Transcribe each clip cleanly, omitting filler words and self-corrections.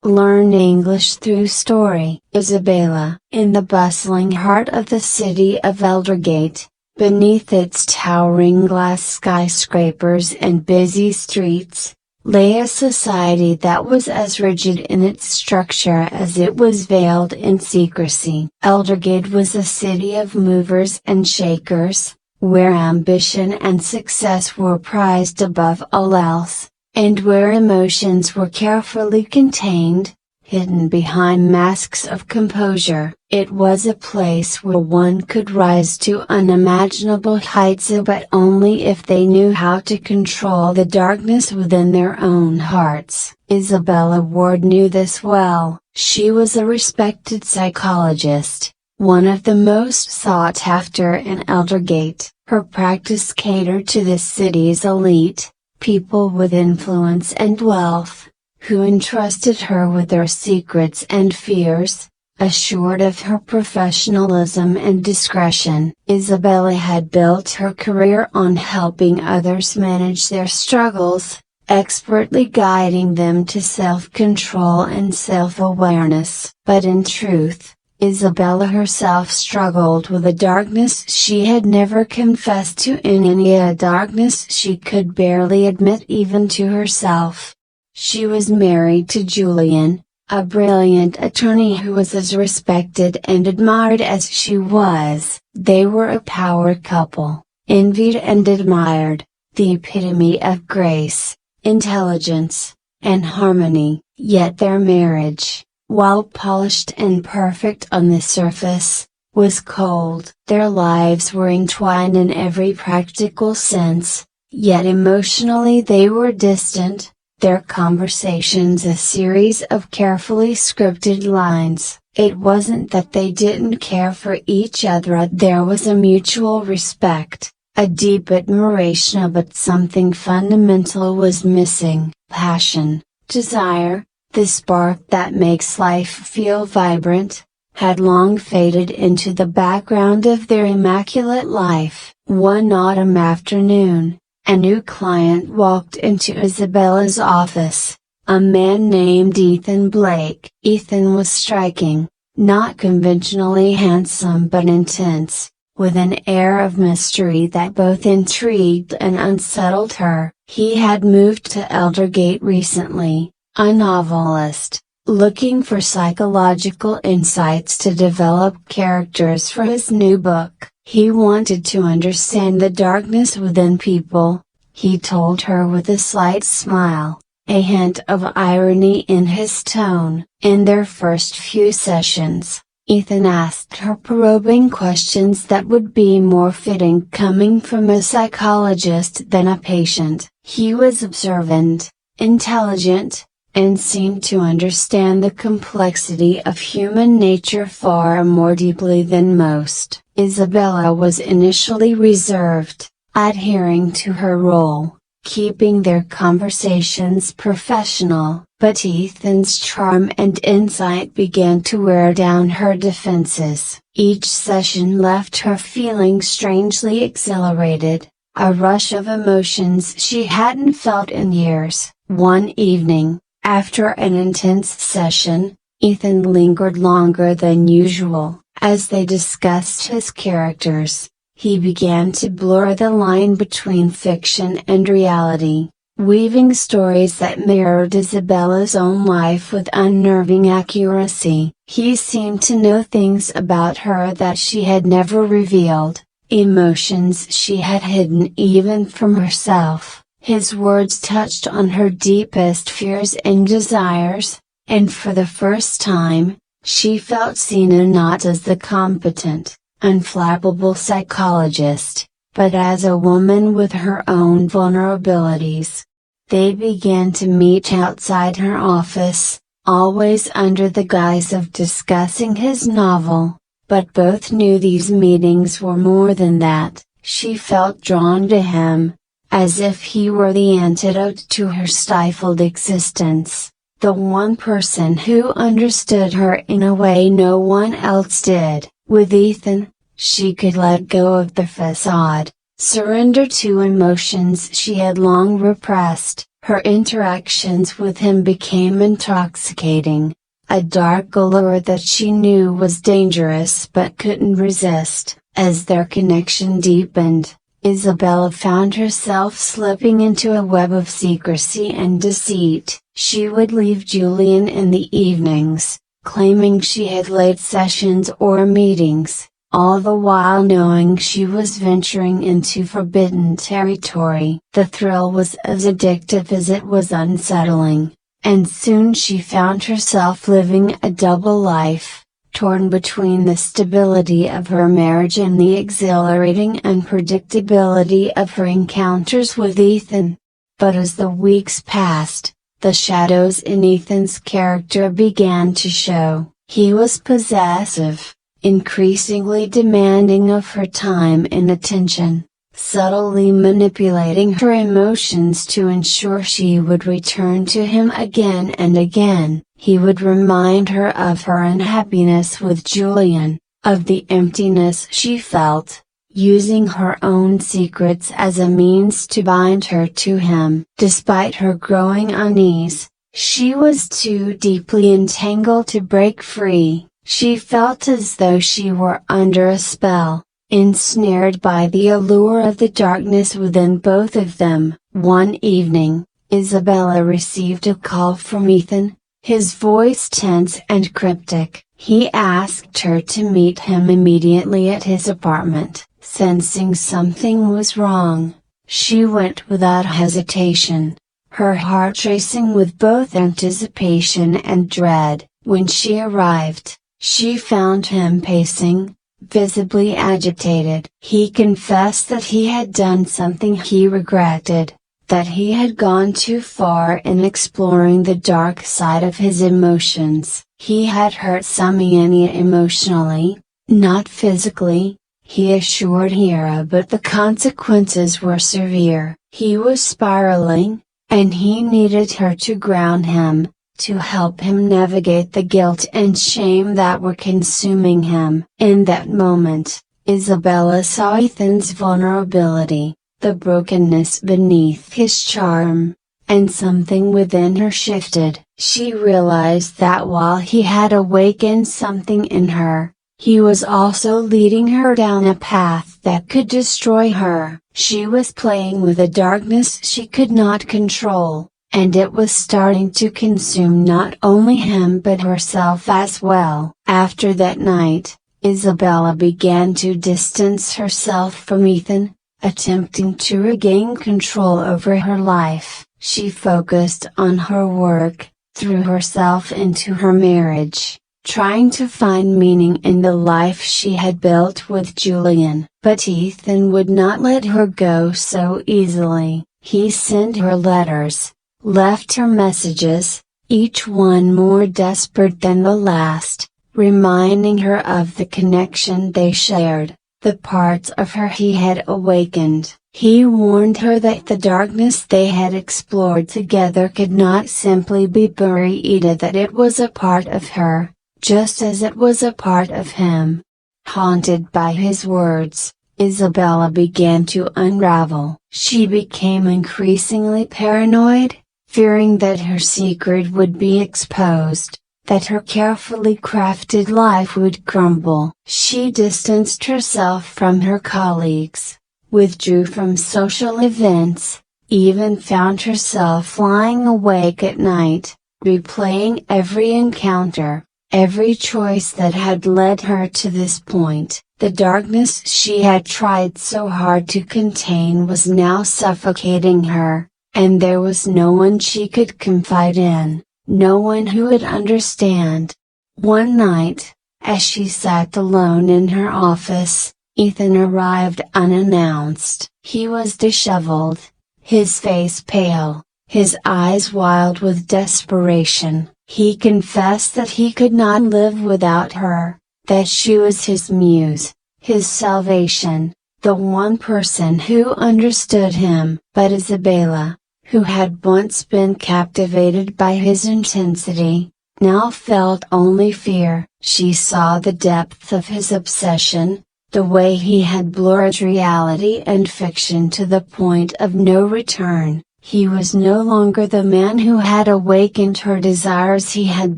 Learn English through story. Isabella. In the bustling heart of the city of Aldergate, beneath its towering glass skyscrapers and busy streets, lay a society that was as rigid in its structure as it was veiled in secrecy. Aldergate was a city of movers and shakers, where ambition and success were prized above all else, and where emotions were carefully contained, hidden behind masks of composure. It was a place where one could rise to unimaginable heights, but only if they knew how to control the darkness within their own hearts. Isabella Ward knew this well. She was a respected psychologist, one of the most sought after in Aldergate. Her practice catered to the city's elite, people with influence and wealth, who entrusted her with their secrets and fears, assured of her professionalism and discretion. Isabella had built her career on helping others manage their struggles, expertly guiding them to self-control and self-awareness. But in truth, Isabella herself struggled with a darkness she had never confessed to a darkness she could barely admit even to herself. She was married to Julian, a brilliant attorney who was as respected and admired as she was. They were a power couple, envied and admired, the epitome of grace, intelligence, and harmony. Yet their marriage, while polished and perfect on the surface, was cold. Their lives were entwined in every practical sense, yet emotionally they were distant, their conversations a series of carefully scripted lines. It wasn't that they didn't care for each other, there was a mutual respect, a deep admiration, but something fundamental was missing. Passion, desire, the spark that makes life feel vibrant, had long faded into the background of their immaculate life. One autumn afternoon, a new client walked into Isabella's office, a man named Ethan Blake. Ethan was striking, not conventionally handsome but intense, with an air of mystery that both intrigued and unsettled her. He had moved to Aldergate recently, a novelist, looking for psychological insights to develop characters for his new book. He wanted to understand the darkness within people, he told her with a slight smile, a hint of irony in his tone. In their first few sessions, Ethan asked her probing questions that would be more fitting coming from a psychologist than a patient. He was observant, intelligent, and seemed to understand the complexity of human nature far more deeply than most. Isabella was initially reserved, adhering to her role, keeping their conversations professional, but Ethan's charm and insight began to wear down her defenses. Each session left her feeling strangely exhilarated, a rush of emotions she hadn't felt in years. One evening, after an intense session, Ethan lingered longer than usual. As they discussed his characters, he began to blur the line between fiction and reality, weaving stories that mirrored Isabella's own life with unnerving accuracy. He seemed to know things about her that she had never revealed, emotions she had hidden even from herself. His words touched on her deepest fears and desires, and for the first time, she felt seen not as the competent, infallible psychologist, but as a woman with her own vulnerabilities. They began to meet outside her office, always under the guise of discussing his novel, but both knew these meetings were more than that. She felt drawn to him, as if he were the antidote to her stifled existence, the one person who understood her in a way no one else did. With Ethan, she could let go of the facade, surrender to emotions she had long repressed. Her interactions with him became intoxicating, a dark allure that she knew was dangerous but couldn't resist. As their connection deepened, Isabella found herself slipping into a web of secrecy and deceit. She would leave Julian in the evenings, claiming she had late sessions or meetings, all the while knowing she was venturing into forbidden territory. The thrill was as addictive as it was unsettling, and soon she found herself living a double life, torn between the stability of her marriage and the exhilarating unpredictability of her encounters with Ethan. But as the weeks passed, the shadows in Ethan's character began to show. He was possessive, increasingly demanding of her time and attention, subtly manipulating her emotions to ensure she would return to him again and again. He would remind her of her unhappiness with Julian, of the emptiness she felt, using her own secrets as a means to bind her to him. Despite her growing unease, she was too deeply entangled to break free. She felt as though she were under a spell, ensnared by the allure of the darkness within both of them. One evening, Isabella received a call from Ethan, his voice tense and cryptic. He asked her to meet him immediately at his apartment. Sensing something was wrong, she went without hesitation, her heart racing with both anticipation and dread. When she arrived, she found him pacing, visibly agitated. He confessed that he had done something he regretted, that he had gone too far in exploring the dark side of his emotions. He had hurt Samiania emotionally, not physically, he assured Hera, but the consequences were severe. He was spiraling, and he needed her to ground him, to help him navigate the guilt and shame that were consuming him. In that moment, Isabella saw Ethan's vulnerability, the brokenness beneath his charm, and something within her shifted. She realized that while he had awakened something in her, he was also leading her down a path that could destroy her. She was playing with a darkness she could not control, and it was starting to consume not only him but herself as well. After that night, Isabella began to distance herself from Ethan, attempting to regain control over her life. She focused on her work, threw herself into her marriage, trying to find meaning in the life she had built with Julian. But Ethan would not let her go so easily. He sent her letters, left her messages, each one more desperate than the last, reminding her of the connection they shared, the parts of her he had awakened. He warned her that the darkness they had explored together could not simply be buried, that it was a part of her, just as it was a part of him. Haunted by his words, Isabella began to unravel. She became increasingly paranoid, fearing that her secret would be exposed, that her carefully crafted life would crumble. She distanced herself from her colleagues, withdrew from social events, even found herself lying awake at night, replaying every encounter, every choice that had led her to this point. The darkness she had tried so hard to contain was now suffocating her, and there was no one she could confide in, no one who would understand. One night, as she sat alone in her office, Ethan arrived unannounced. He was disheveled, his face pale, his eyes wild with desperation. He confessed that he could not live without her, that she was his muse, his salvation, the one person who understood him. But Isabella, who had once been captivated by his intensity, now felt only fear. She saw the depth of his obsession, the way he had blurred reality and fiction to the point of no return. He was no longer the man who had awakened her desires. He had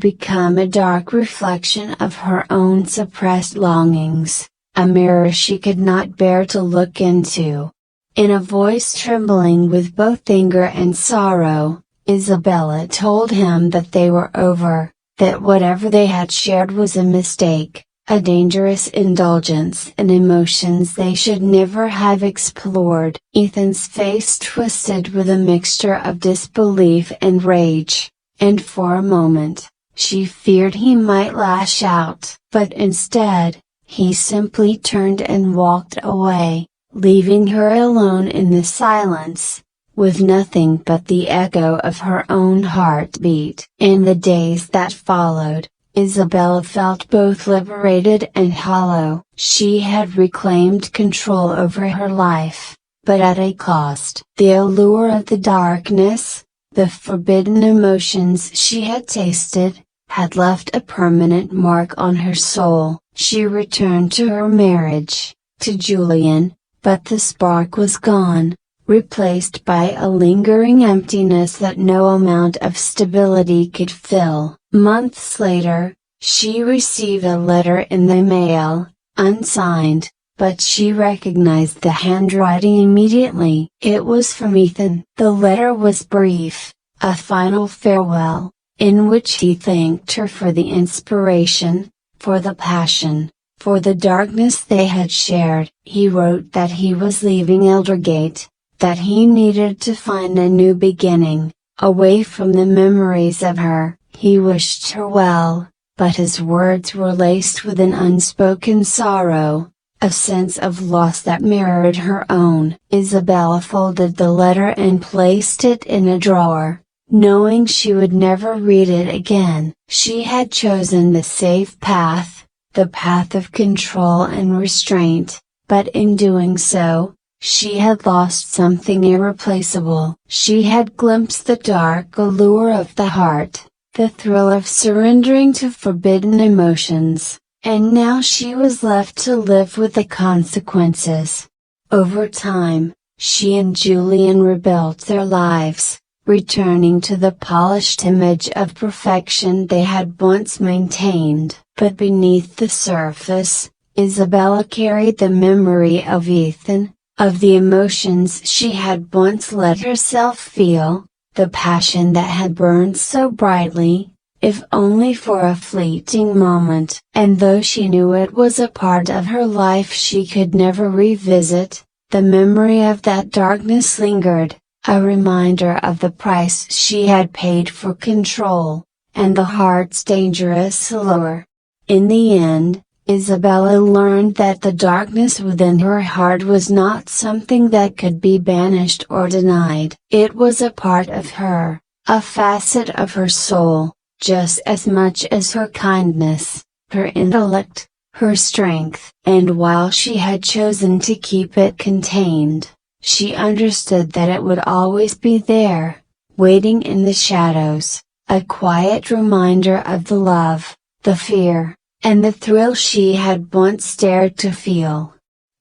become a dark reflection of her own suppressed longings, a mirror she could not bear to look into. In a voice trembling with both anger and sorrow, Isabella told him that they were over, that whatever they had shared was a mistake, a dangerous indulgence in emotions they should never have explored. Ethan's face twisted with a mixture of disbelief and rage, and for a moment, she feared he might lash out. But instead, he simply turned and walked away, leaving her alone in the silence, with nothing but the echo of her own heartbeat. In the days that followed, Isabella felt both liberated and hollow. She had reclaimed control over her life, but at a cost. The allure of the darkness, the forbidden emotions she had tasted, had left a permanent mark on her soul. She returned to her marriage, to Julian, but the spark was gone, replaced by a lingering emptiness that no amount of stability could fill. Months later, she received a letter in the mail, unsigned, but she recognized the handwriting immediately. It was from Ethan. The letter was brief, a final farewell, in which he thanked her for the inspiration, for the passion, for the darkness they had shared. He wrote that he was leaving Eldergate, that he needed to find a new beginning, away from the memories of her. He wished her well, but his words were laced with an unspoken sorrow, a sense of loss that mirrored her own. Isabella folded the letter and placed it in a drawer, knowing she would never read it again. She had chosen the safe path, the path of control and restraint, but in doing so, she had lost something irreplaceable. She had glimpsed the dark allure of the heart, the thrill of surrendering to forbidden emotions, and now she was left to live with the consequences. Over time, she and Julian rebuilt their lives, returning to the polished image of perfection they had once maintained. But beneath the surface, Isabella carried the memory of Ethan, of the emotions she had once let herself feel, the passion that had burned so brightly, if only for a fleeting moment. And though she knew it was a part of her life she could never revisit, the memory of that darkness lingered, a reminder of the price she had paid for control, and the heart's dangerous allure. In the end, Isabella learned that the darkness within her heart was not something that could be banished or denied. It was a part of her, a facet of her soul, just as much as her kindness, her intellect, her strength. And while she had chosen to keep it contained, she understood that it would always be there, waiting in the shadows, a quiet reminder of the love, the fear, and the thrill she had once dared to feel.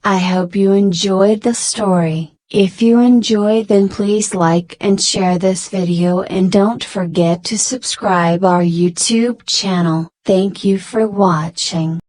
I hope you enjoyed the story. If you enjoyed, then please like and share this video, and don't forget to subscribe our YouTube channel. Thank you for watching.